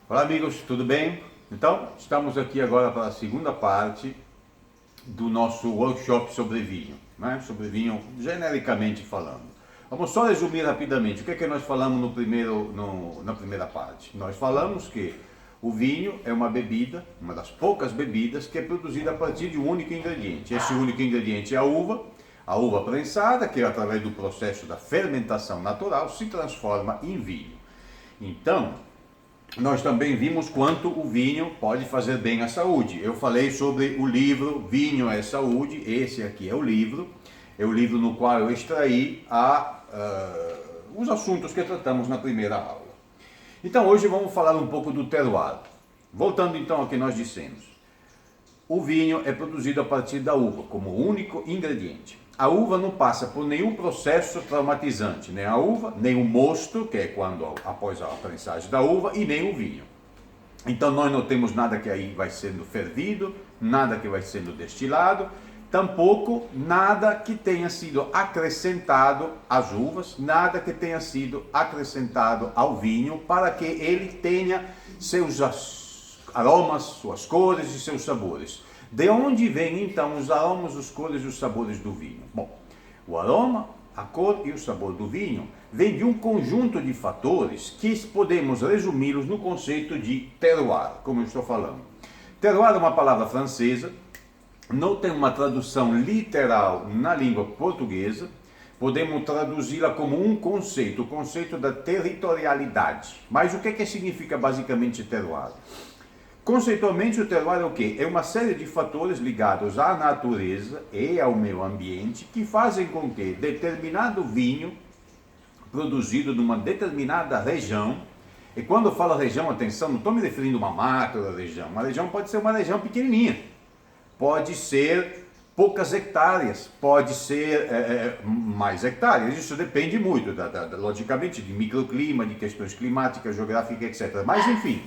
Olá amigos, tudo bem? Então, estamos aqui agora para a segunda parte do nosso workshop sobre vinho, né? Sobre vinho genericamente falando. Vamos só resumir rapidamente o que é que nós falamos na primeira parte. Nós falamos que o vinho é uma bebida, uma das poucas bebidas que é produzida a partir de um único ingrediente. Esse único ingrediente é a uva prensada, que através do processo da fermentação natural se transforma em vinho. Então, nós também vimos quanto o vinho pode fazer bem à saúde. Eu falei sobre o livro Vinho é Saúde, esse aqui é o livro no qual eu extraí os assuntos que tratamos na primeira aula. Então hoje vamos falar um pouco do terroir. Voltando então ao que nós dissemos. O vinho é produzido a partir da uva, como único ingrediente. A uva não passa por nenhum processo traumatizante, nem a uva, nem o mosto, que é quando após a prensagem da uva, e nem o vinho. Então nós não temos nada que aí vai sendo fervido, nada que vai sendo destilado, tampouco nada que tenha sido acrescentado às uvas, nada que tenha sido acrescentado ao vinho para que ele tenha seus aromas, suas cores e seus sabores. De onde vêm então os aromas, as cores e os sabores do vinho? Bom, o aroma, a cor e o sabor do vinho vem de um conjunto de fatores que podemos resumi-los no conceito de terroir, como eu estou falando. Terroir é uma palavra francesa, não tem uma tradução literal na língua portuguesa, podemos traduzi-la como um conceito, o conceito da territorialidade. Mas o que significa basicamente terroir? Conceitualmente, o terroir é o quê? É uma série de fatores ligados à natureza e ao meio ambiente que fazem com que determinado vinho produzido numa determinada região, e quando eu falo região, atenção, não estou me referindo a uma macro região, uma região pode ser uma região pequenininha, pode ser poucas hectares, pode ser mais hectares, isso depende muito, logicamente, de microclima, de questões climáticas, geográficas, etc. Mas enfim,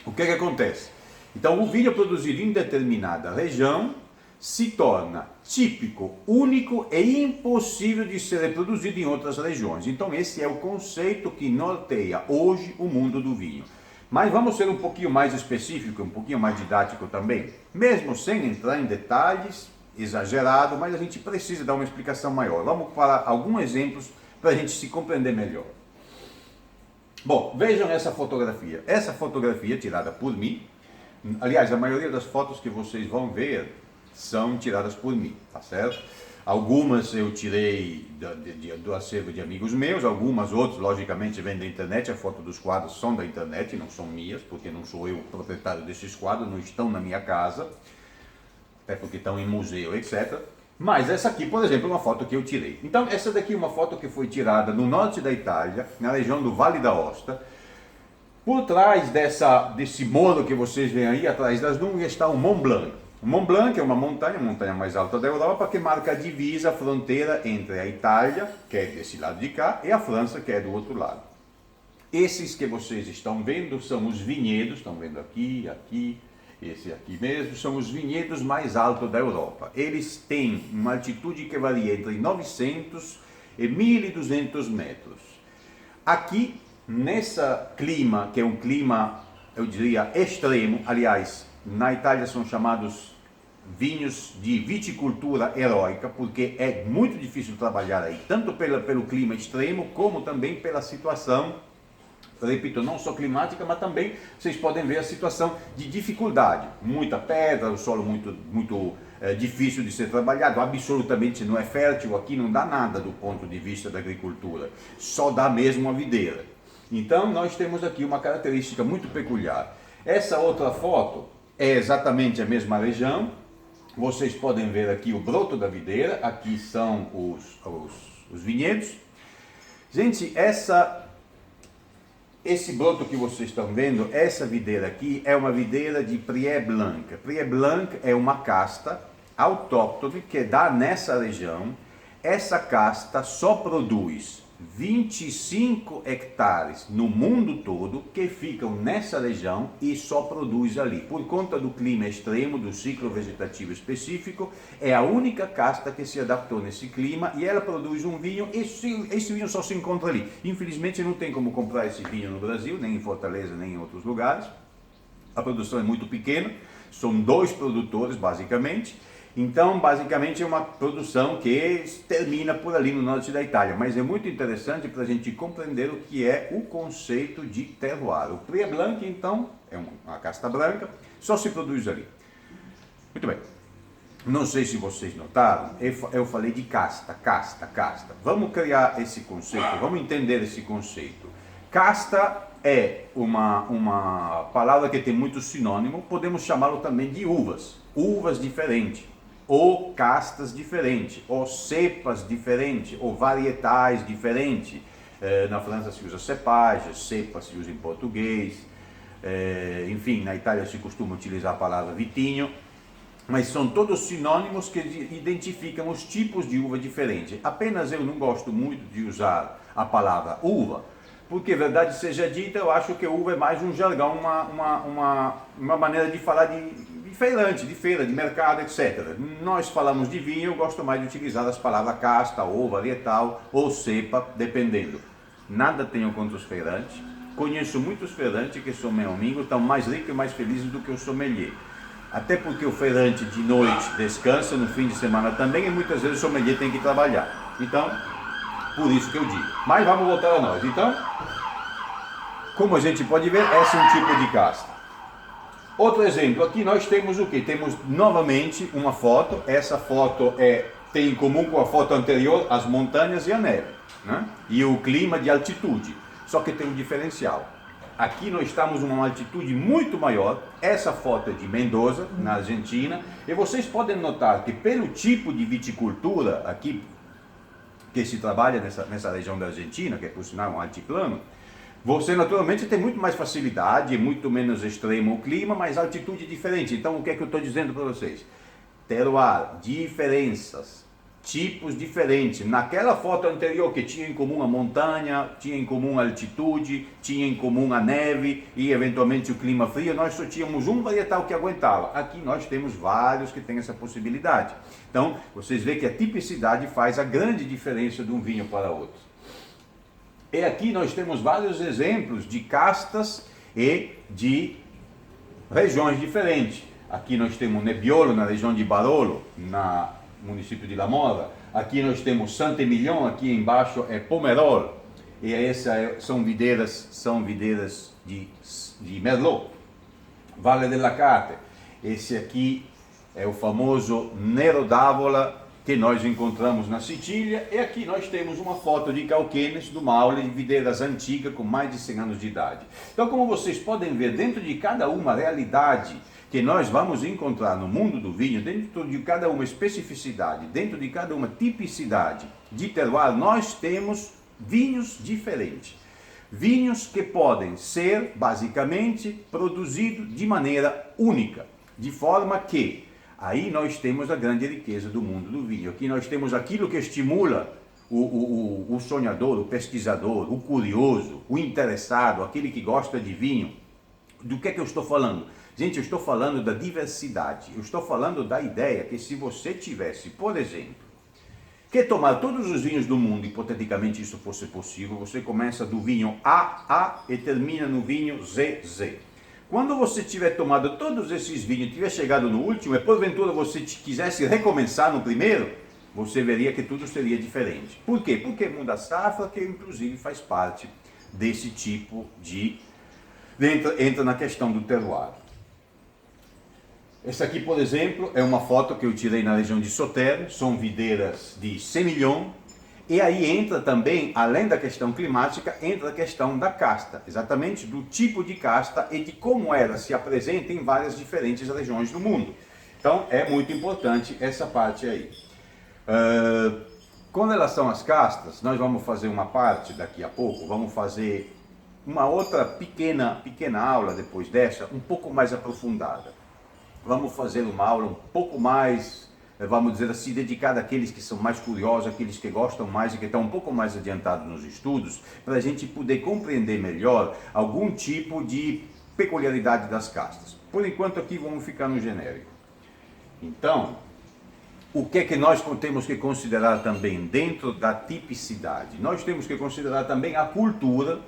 o que acontece? Então, o vinho produzido em determinada região se torna típico, único e impossível de ser reproduzido em outras regiões. Então, esse é o conceito que norteia hoje o mundo do vinho. Mas vamos ser um pouquinho mais específico, um pouquinho mais didático também, mesmo sem entrar em detalhes exagerados, mas a gente precisa dar uma explicação maior. Vamos para alguns exemplos para a gente se compreender melhor. Bom, vejam essa fotografia. Essa fotografia tirada por mim, aliás, a maioria das fotos que vocês vão ver são tiradas por mim, tá certo? Algumas eu tirei do acervo de amigos meus, algumas outras, logicamente, vêm da internet. A foto dos quadros são da internet, não são minhas, porque não sou eu o proprietário desses quadros, não estão na minha casa, até porque estão em museu, etc. Mas essa aqui, por exemplo, é uma foto que eu tirei. Então, essa daqui é uma foto que foi tirada no norte da Itália, na região do Vale d'Aosta. Por trás desse morro que vocês veem aí, atrás das nuvens, está o Mont Blanc. O Mont Blanc é uma montanha, a montanha mais alta da Europa, que marca a divisa, a fronteira entre a Itália, que é desse lado de cá, e a França, que é do outro lado. Esses que vocês estão vendo são os vinhedos, estão vendo aqui, aqui, esse aqui mesmo, são os vinhedos mais altos da Europa. Eles têm uma altitude que varia entre 900 e 1.200 metros. Aqui, nesse clima, que é um clima, eu diria, extremo, aliás, na Itália são chamados vinhos de viticultura heróica, porque é muito difícil trabalhar aí, tanto pelo clima extremo, como também pela situação, repito, não só climática, mas também vocês podem ver a situação de dificuldade. Muita pedra, o solo muito difícil de ser trabalhado, absolutamente não é fértil, aqui não dá nada do ponto de vista da agricultura, só dá mesmo a videira. Então nós temos aqui uma característica muito peculiar. Essa outra foto é exatamente a mesma região, vocês podem ver aqui o broto da videira, aqui são os vinhedos. Gente, esse broto que vocês estão vendo, essa videira aqui é uma videira de Prié Blanc. Prié Blanc é uma casta autóctone que dá nessa região. Essa casta só produz 25 hectares no mundo todo que ficam nessa região e só produz ali. Por conta do clima extremo, do ciclo vegetativo específico, é a única casta que se adaptou nesse clima e ela produz um vinho e esse vinho só se encontra ali. Infelizmente não tem como comprar esse vinho no Brasil, nem em Fortaleza, nem em outros lugares. A produção é muito pequena, são 2 produtores basicamente. Então, basicamente, é uma produção que termina por ali no norte da Itália, mas é muito interessante para a gente compreender o que é o conceito de terroir. O Pré Blanc, então, é uma casta branca, só se produz ali. Muito bem. Não sei se vocês notaram, eu falei de casta. Vamos criar esse conceito, vamos entender esse conceito. Casta é uma palavra que tem muito sinônimo, podemos chamá-lo também de uvas diferentes, ou castas diferentes, ou cepas diferentes, ou varietais diferentes. Na França se usa cepagem, cepa se usa em português, enfim, na Itália se costuma utilizar a palavra vitinho, mas são todos sinônimos que identificam os tipos de uva diferentes. Apenas eu não gosto muito de usar a palavra uva, porque, verdade seja dita, eu acho que uva é mais um jargão, uma maneira de falar de feirante, de feira, de mercado, etc. Nós falamos de vinho, eu gosto mais de utilizar as palavras casta, ou varietal, ou cepa, dependendo. Nada tenho contra os feirantes. Conheço muitos feirantes que são meu amigo, estão mais ricos e mais felizes do que o sommelier. Até porque o feirante de noite descansa, no fim de semana também, e muitas vezes o sommelier tem que trabalhar. Então, por isso que eu digo. Mas vamos voltar a nós. Então, como a gente pode ver, esse é um tipo de casta. Outro exemplo, aqui nós temos o que? Temos novamente uma foto. Essa foto tem em comum com a foto anterior as montanhas e a neve, né? E o clima de altitude. Só que tem um diferencial. Aqui nós estamos em uma altitude muito maior. Essa foto é de Mendoza, na Argentina. E vocês podem notar que pelo tipo de viticultura aqui que se trabalha nessa região da Argentina, que é por sinal um altiplano, você naturalmente tem muito mais facilidade, muito menos extremo o clima, mas altitude diferente. Então o que é que eu estou dizendo para vocês? Terroir, diferenças, tipos diferentes. Naquela foto anterior que tinha em comum a montanha, tinha em comum a altitude, tinha em comum a neve e eventualmente o clima frio, nós só tínhamos um varietal que aguentava. Aqui nós temos vários que têm essa possibilidade. Então vocês veem que a tipicidade faz a grande diferença de um vinho para outro. E aqui nós temos vários exemplos de castas e de regiões diferentes. Aqui nós temos Nebbiolo, na região de Barolo, no município de La Mora. Aqui nós temos Saint-Émilion, aqui embaixo é Pomerol. E essas são videiras de Merlot. Valle della Cate. Esse aqui é o famoso Nero d'Avola, que nós encontramos na Sicília, e aqui nós temos uma foto de Cauquenes, de uma aula de videiras antiga com mais de 100 anos de idade. Então, como vocês podem ver, dentro de cada uma realidade que nós vamos encontrar no mundo do vinho, dentro de cada uma especificidade, dentro de cada uma tipicidade de terroir, nós temos vinhos diferentes. Vinhos que podem ser, basicamente, produzidos de maneira única, de forma que aí nós temos a grande riqueza do mundo do vinho. Aqui nós temos aquilo que estimula o sonhador, o pesquisador, o curioso, o interessado, aquele que gosta de vinho. Do que é que eu estou falando? Gente, eu estou falando da diversidade. Eu estou falando da ideia que se você tivesse, por exemplo, que tomar todos os vinhos do mundo, hipoteticamente isso fosse possível, você começa do vinho AA e termina no vinho ZZ. Quando você tiver tomado todos esses vinhos e tiver chegado no último, e porventura você quisesse recomeçar no primeiro, você veria que tudo seria diferente. Por quê? Porque muda a safra, que inclusive faz parte desse tipo de... entra na questão do terroir. Essa aqui, por exemplo, é uma foto que eu tirei na região de Sauterre, são videiras de Sémillon. E aí entra também, além da questão climática, entra a questão da casta, exatamente do tipo de casta e de como ela se apresenta em várias diferentes regiões do mundo. Então é muito importante essa parte aí. Com relação às castas, nós vamos fazer uma parte daqui a pouco, vamos fazer uma outra pequena aula depois dessa, um pouco mais aprofundada. Vamos fazer uma aula um pouco mais vamos dizer assim, dedicada àqueles que são mais curiosos, àqueles que gostam mais e que estão um pouco mais adiantados nos estudos, para a gente poder compreender melhor algum tipo de peculiaridade das castas. Por enquanto aqui vamos ficar no genérico. Então, o que é que nós temos que considerar também dentro da tipicidade? Nós temos que considerar também a cultura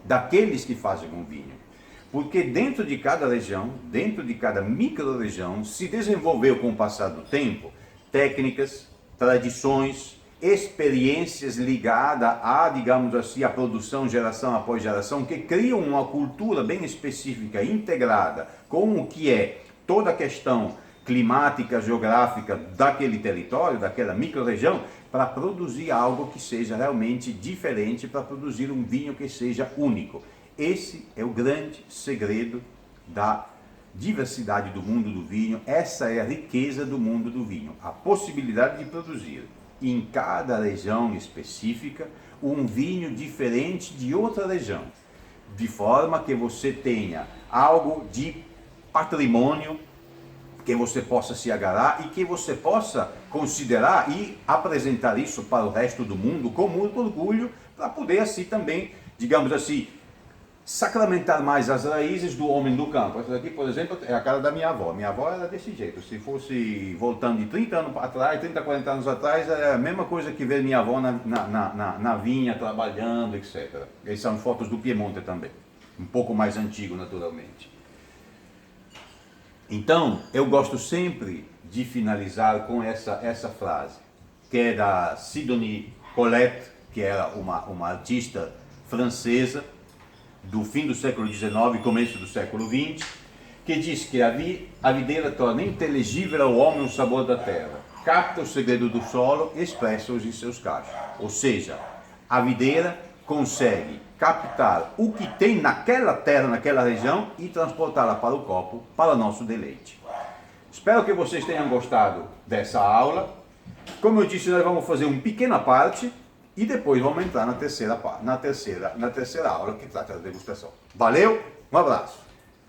daqueles que fazem um vinho. Porque dentro de cada região, dentro de cada micro-região, se desenvolveu com o passar do tempo técnicas, tradições, experiências ligadas a, digamos assim, a produção geração após geração, que criam uma cultura bem específica, integrada com o que é toda a questão climática, geográfica daquele território, daquela micro-região, para produzir algo que seja realmente diferente, para produzir um vinho que seja único. Esse é o grande segredo da diversidade do mundo do vinho, essa é a riqueza do mundo do vinho, a possibilidade de produzir em cada região específica um vinho diferente de outra região, de forma que você tenha algo de patrimônio que você possa se agarrar e que você possa considerar e apresentar isso para o resto do mundo com muito orgulho, para poder assim também, digamos assim, sacramentar mais as raízes do homem do campo. Essa daqui, por exemplo, é a cara da minha avó. Minha avó era desse jeito. Se fosse voltando de 30 anos atrás, 30, 40 anos atrás, é a mesma coisa que ver minha avó na vinha, trabalhando, etc. Essas são fotos do Piemonte também. Um pouco mais antigo, naturalmente. Então, eu gosto sempre de finalizar com essa frase, que é da Sidonie Colette, que era uma artista francesa, do fim do século XIX e começo do século XX, que diz que a videira torna inteligível ao homem o sabor da terra, capta o segredo do solo e expressa-os em seus cachos. Ou seja, a videira consegue captar o que tem naquela terra, naquela região e transportá-la para o copo, para nosso deleite. Espero que vocês tenham gostado dessa aula. Como eu disse, nós vamos fazer uma pequena parte e depois vamos entrar na terceira aula, que trata da degustação. Valeu, um abraço!